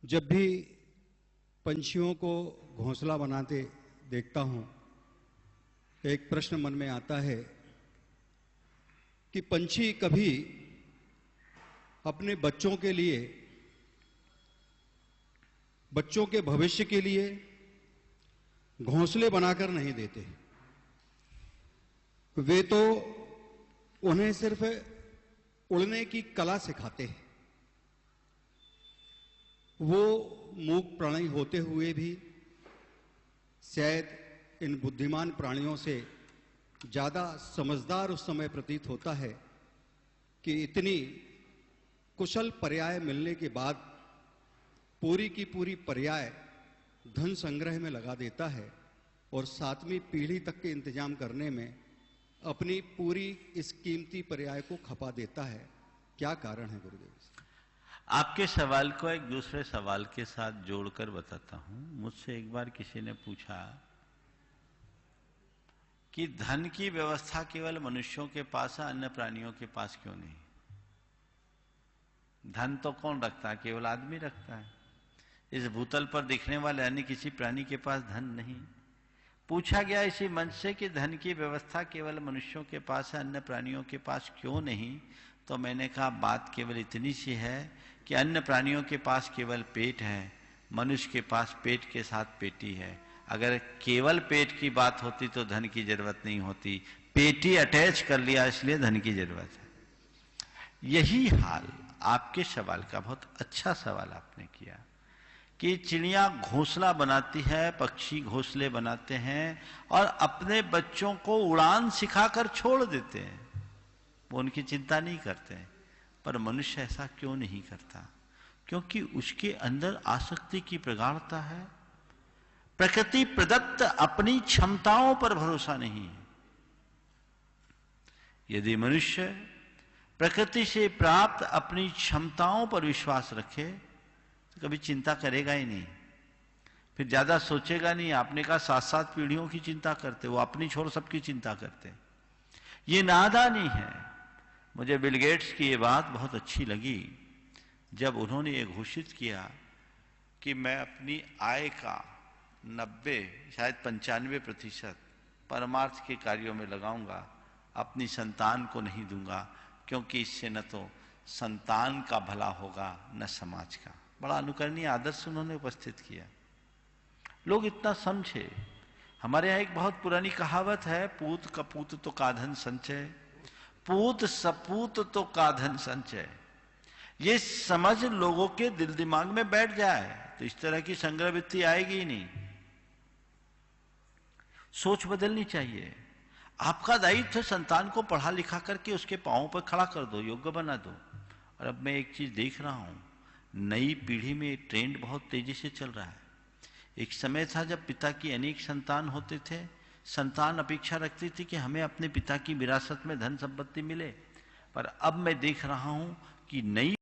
जब भी पंछियों को घोंसला बनाते देखता हूं, एक प्रश्न मन में आता है कि पंछी कभी अपने बच्चों के लिए, बच्चों के भविष्य के लिए घोंसले बनाकर नहीं देते। वे तो उन्हें सिर्फ उड़ने की कला सिखाते हैं। वो मूक प्राणी होते हुए भी शायद इन बुद्धिमान प्राणियों से ज्यादा समझदार उस समय प्रतीत होता है कि इतनी कुशल पर्याय मिलने के बाद पूरी की पूरी पर्याय धन संग्रह में लगा देता है और 7वीं पीढ़ी तक के इंतजाम करने में अपनी पूरी इस कीमती पर्याय को खपा देता है। क्या कारण है गुरुदेव? आपके सवाल को एक दूसरे सवाल के साथ जोड़कर बताता हूं। मुझसे एक बार किसी ने पूछा कि धन की व्यवस्था केवल मनुष्यों के पास है, अन्य प्राणियों के पास क्यों नहीं? धन तो कौन रखता है? केवल आदमी रखता है। इस भूतल पर दिखने वाले अन्य किसी प्राणी के पास धन नहीं। पूछा गया इसी मंच से कि धन की व्यवस्था केवल मनुष्यों के पास है, अन्य प्राणियों के पास क्यों नहीं? तो मैंने कहा बात केवल इतनी सी है कि अन्य प्राणियों के पास केवल पेट है, मनुष्य के पास पेट के साथ पेटी है। अगर केवल पेट की बात होती तो धन की जरूरत नहीं होती। पेटी अटैच कर लिया इसलिए धन की जरूरत है। यही हाल आपके सवाल का, बहुत अच्छा सवाल आपने किया कि चिड़िया घोंसला बनाती है, पक्षी घोंसले बनाते हैं और अपने बच्चों को उड़ान सिखाकर छोड़ देते हैं। वो उनकी चिंता नहीं करते हैं। पर मनुष्य ऐसा क्यों नहीं करता? क्योंकि उसके अंदर आसक्ति की प्रगाढ़ता है। प्रकृति प्रदत्त अपनी क्षमताओं पर भरोसा नहीं है। यदि मनुष्य प्रकृति से प्राप्त अपनी क्षमताओं पर विश्वास रखे तो कभी चिंता करेगा ही नहीं, फिर ज्यादा सोचेगा नहीं। आपने कहा 7-7 पीढ़ियों की चिंता करते, वो अपनी छोड़ सबकी चिंता करते। ये नादानी है। मुझे बिल गेट्स की ये बात बहुत अच्छी लगी जब उन्होंने ये घोषित किया कि मैं अपनी आय का 90 शायद 95% परमार्थ के कार्यों में लगाऊंगा, अपनी संतान को नहीं दूंगा, क्योंकि इससे न तो संतान का भला होगा न समाज का। बड़ा अनुकरणीय आदर्श उन्होंने उपस्थित किया। लोग इतना समझे। हमारे यहाँ एक बहुत पुरानी कहावत है, पूत कपूत तो काधन संचय, पूत सपूत तो काधन संचय। ये समझ लोगों के दिल दिमाग में बैठ जाए तो इस तरह की संग्रह वृत्ति आएगी ही नहीं। सोच बदलनी चाहिए। आपका दायित्व है संतान को पढ़ा लिखा करके उसके पांवों पर खड़ा कर दो, योग्य बना दो। और अब मैं एक चीज देख रहा हूं, नई पीढ़ी में ट्रेंड बहुत तेजी से चल रहा है। एक समय था जब पिता की अनेक संतान होते थे, संतान अपेक्षा रखती थी कि हमें अपने पिता की विरासत में धन संपत्ति मिले। पर अब मैं देख रहा हूं कि नई